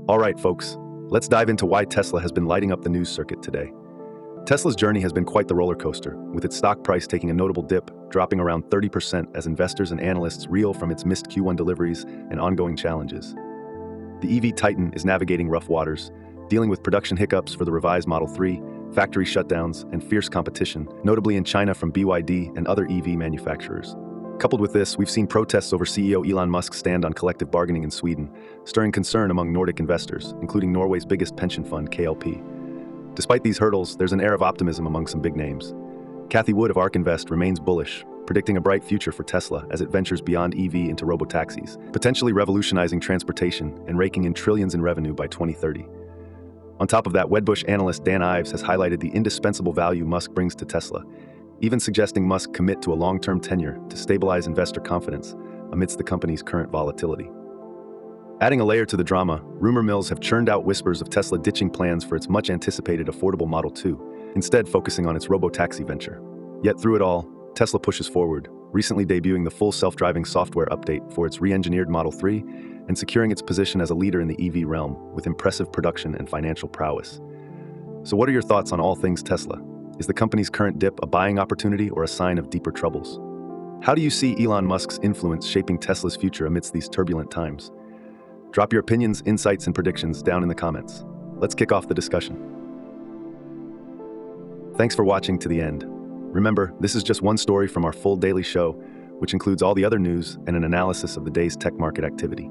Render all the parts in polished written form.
All right, folks, let's dive into why Tesla has been lighting up the news circuit today. Tesla's journey has been quite the roller coaster, with its stock price taking a notable dip, dropping around 30% as investors and analysts reel from its missed Q1 deliveries and ongoing challenges. The EV titan is navigating rough waters, dealing with production hiccups for the revised Model 3, factory shutdowns, and fierce competition, notably in China from BYD and other EV manufacturers. Coupled with this, we've seen protests over CEO Elon Musk's stand on collective bargaining in Sweden, stirring concern among Nordic investors, including Norway's biggest pension fund, KLP. Despite these hurdles, there's an air of optimism among some big names. Cathie Wood of ARK Invest remains bullish, predicting a bright future for Tesla as it ventures beyond EV into robotaxis, potentially revolutionizing transportation and raking in trillions in revenue by 2030. On top of that, Wedbush analyst Dan Ives has highlighted the indispensable value Musk brings to Tesla, even suggesting Musk commit to a long-term tenure to stabilize investor confidence amidst the company's current volatility. Adding a layer to the drama, rumor mills have churned out whispers of Tesla ditching plans for its much-anticipated affordable Model 2, instead focusing on its robotaxi venture. Yet through it all, Tesla pushes forward, recently debuting the full self-driving software update for its re-engineered Model 3 and securing its position as a leader in the EV realm with impressive production and financial prowess. So what are your thoughts on all things Tesla? Is the company's current dip a buying opportunity or a sign of deeper troubles? How do you see Elon Musk's influence shaping Tesla's future amidst these turbulent times? Drop your opinions, insights, and predictions down in the comments. Let's kick off the discussion. Thanks for watching to the end. Remember, this is just one story from our full daily show, which includes all the other news and an analysis of the day's tech market activity.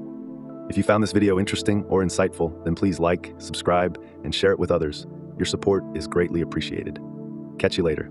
If you found this video interesting or insightful, then please like, subscribe, and share it with others. Your support is greatly appreciated. Catch you later.